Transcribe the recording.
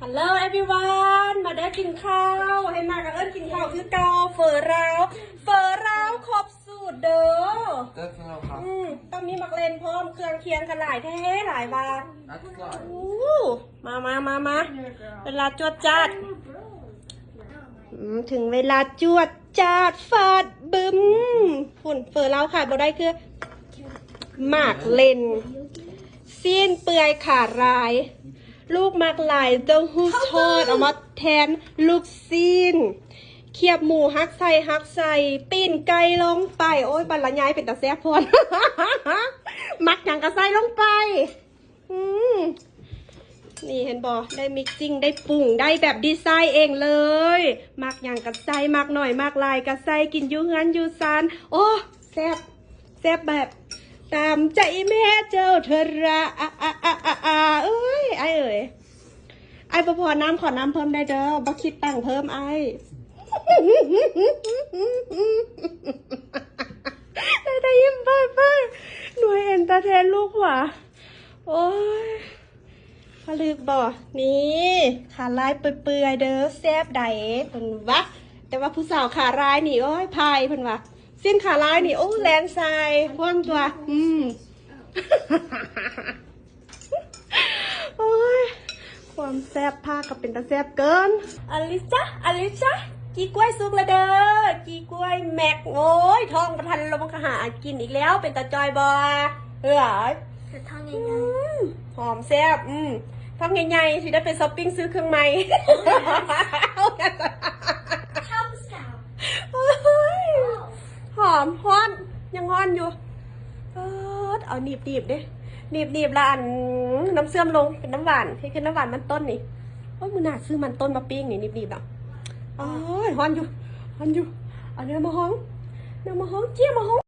ฮัลโหล everyone มาได้กินข้าวให้มากับเอิญกินข้าวคือเกาเฟอร์ราวครบสูตรเด้อต้องมีมักเลนพร้อมเครื่องเคียงกันหลายแท้หลายบาทมาเวลาจวดจัดถึงเวลาจวดจัดฟาดบึ้มฝุ่นเฟอร์ราวขาดบ่ได้คือหมากเลนซีนเปื่อยขาดลายลูกมากลายเต้าหู้ทอดเอามาแทนลูกซีนเคียบหมูฮักใส่ปีนไก่ลงไปโอ้ยบรรยายเป็นตาแซ่บพอน มักอย่างกระใส่ลงไปนี่เห็นบอได้มิกซิ่งได้ปรุงได้แบบดีไซน์เองเลยมักอย่างกระใส่มักหน่อยมักลายกระใส่กินยูงั้นยูซานโอ้แซ่บแบบตามใจแม่เจ้าเธอระเอ้ยไอ้พอน้ำขอน้ำเพิ่มได้เด้อบักคิดตังเพิ่มไอ้ได้ยิ้มไปหน่วยเอ็นตาแทนลูกว่ะโอ้ยผลึกบ่นี่ขาลายเปื่อยเด้อแซ่บใดเพิ่นวะแต่ว่าผู้สาวขาลายนี่โอ้ยพายเพิ่นวะสิ้นขาลายนี่โอ้แลนทรายพ่วงตัวโอ้ยความแซ่บผ้ากับเป็นตาแซ่บเกินอลิซากีกล้วยสุกละเด้อกีกล้วยแม็กโอ้ยท้องประทันลมกระหากินอีกแล้วเป็นตาจอยบอคือท้องใหญ่หอมแซ่บท้องใหญ่ๆสิได้ไปช้อปปิ้งซื้อเครื่องไม้ชอบสาวหอมฮ้อนยังฮ้อนอยู่เอาหนีบเด้หนีบละอันน้ำเสื่อมลงเป็นน้ำหวานที่คือน้ำหวานมันต้นนี่โอ้ยมือหนาซื้อมันต้นมาปิ้งนี่หนีบอ่ะโอ้ยฮ้อนอยู่เอาเนื้อมาฮ้องเจี๊ยบมาฮ้อง